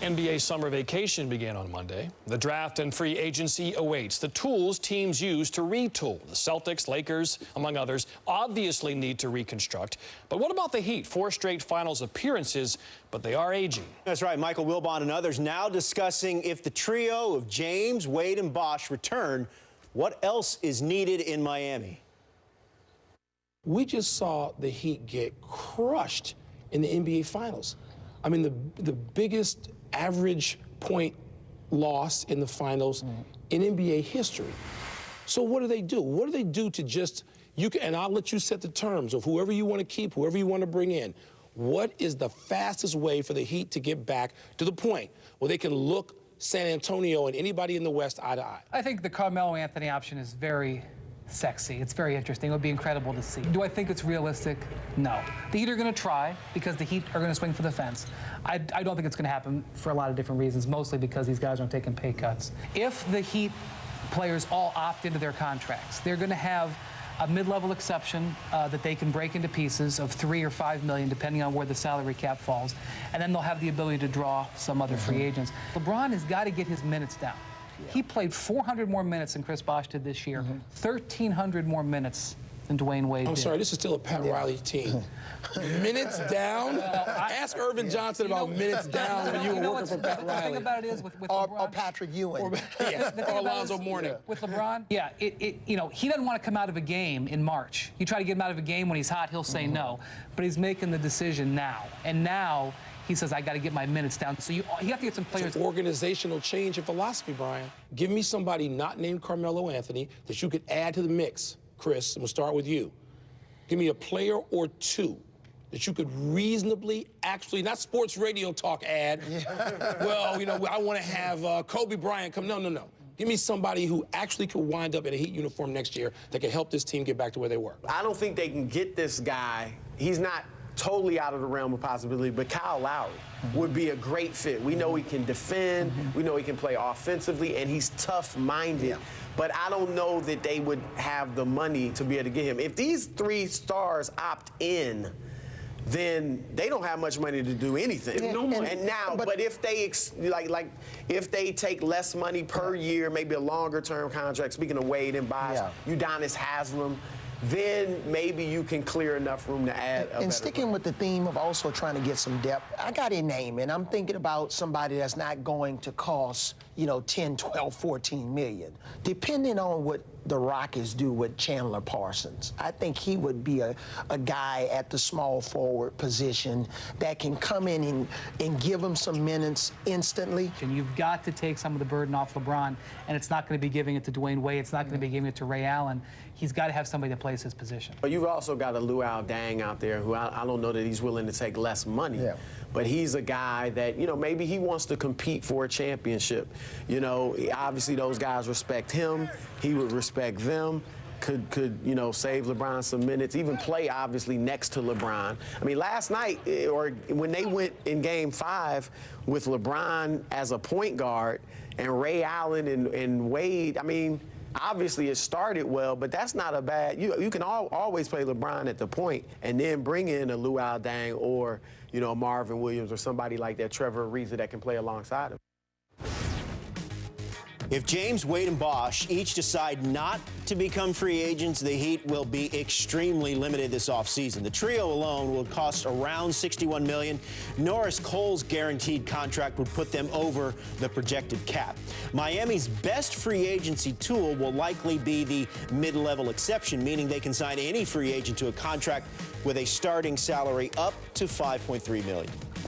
NBA summer vacation began on Monday. The draft and free agency awaits. The tools teams use to retool. The Celtics, Lakers, among others, obviously need to reconstruct. But what about the Heat? 4 straight finals appearances, but they are aging. That's right. Michael Wilbon and others now discussing if the trio of James, Wade, and Bosh return, what else is needed in Miami? We just saw the Heat get crushed in the NBA Finals. I mean, the biggest average point loss in the finals in NBA history. So what do they do? What do they do to just, and I'll let you set the terms of whoever you want to keep, whoever you want to bring in. What is the fastest way for the Heat to get back to the point where they can look San Antonio and anybody in the West eye to eye? I think the Carmelo Anthony option is very sexy. It's very interesting. It would be incredible to see. Do I think it's realistic? No. The Heat are going to try because the Heat are going to swing for the fence. I don't think it's going to happen for a lot of different reasons, mostly because these guys aren't taking pay cuts. If the Heat players all opt into their contracts, they're going to have a mid-level exception that they can break into pieces of $3 or $5 million, depending on where the salary cap falls, and then they'll have the ability to draw some other free agents. LeBron has got to get his minutes down. Yeah. He played 400 more minutes than Chris Bosh did this year, 1,300 more minutes than Dwayne Wade did. I'm sorry, this is still a Pat Riley team. Minutes down? Ask Irvin Johnson about minutes down when you were working for Pat Riley. The thing about it is with or LeBron, Patrick Ewing. Or Alonzo Mourning. With LeBron, he doesn't want to come out of a game in March. You try to get him out of a game when he's hot, he'll say no. But he's making the decision now. And now, he says, I got to get my minutes down. So you have to get some players. It's an organizational change in philosophy, Brian. Give me somebody not named Carmelo Anthony that you could add to the mix, Chris, and we'll start with you. Give me a player or two that you could reasonably, actually, not sports radio talk ad. Well, you know, I want to have Kobe Bryant come. No. Give me somebody who actually could wind up in a Heat uniform next year that can help this team get back to where they were. I don't think they can get this guy. He's not totally out of the realm of possibility, but Kyle Lowry would be a great fit. We know he can defend, we know he can play offensively, and he's tough-minded. But I don't know that they would have the money to be able to get him. If these 3 stars opt in, then they don't have much money to do anything. No money. And now, but if they if they take less money per year, maybe a longer-term contract. Speaking of Wade and Bosh, Udonis Haslem, then maybe you can clear enough room to add a And sticking with the theme of also trying to get some depth, I got a name, and I'm thinking about somebody that's not going to cost, 10, 12, 14 million. Depending on what the Rockets do with Chandler Parsons, I think he would be a guy at the small forward position that can come in and give him some minutes instantly. And you've got to take some of the burden off LeBron, and it's not going to be giving it to Dwayne Wade. It's not going to be giving it to Ray Allen. He's got to have somebody that plays his position. But you've also got a Luol Deng out there who I don't know that he's willing to take less money. But he's a guy that, maybe he wants to compete for a championship. Obviously those guys respect him. He would respect them. Could save LeBron some minutes, even play, obviously, next to LeBron. I mean, last night, or when they went in Game 5 with LeBron as a point guard and Ray Allen and Wade, I mean, obviously it started well, but that's not a bad, you can always play LeBron at the point and then bring in a Luol Deng or, Marvin Williams or somebody like that, Trevor Ariza, that can play alongside him. If James, Wade, and Bosh each decide not to become free agents, the Heat will be extremely limited this offseason. The trio alone will cost around $61 million. Norris Cole's guaranteed contract would put them over the projected cap. Miami's best free agency tool will likely be the mid-level exception, meaning they can sign any free agent to a contract with a starting salary up to $5.3 million.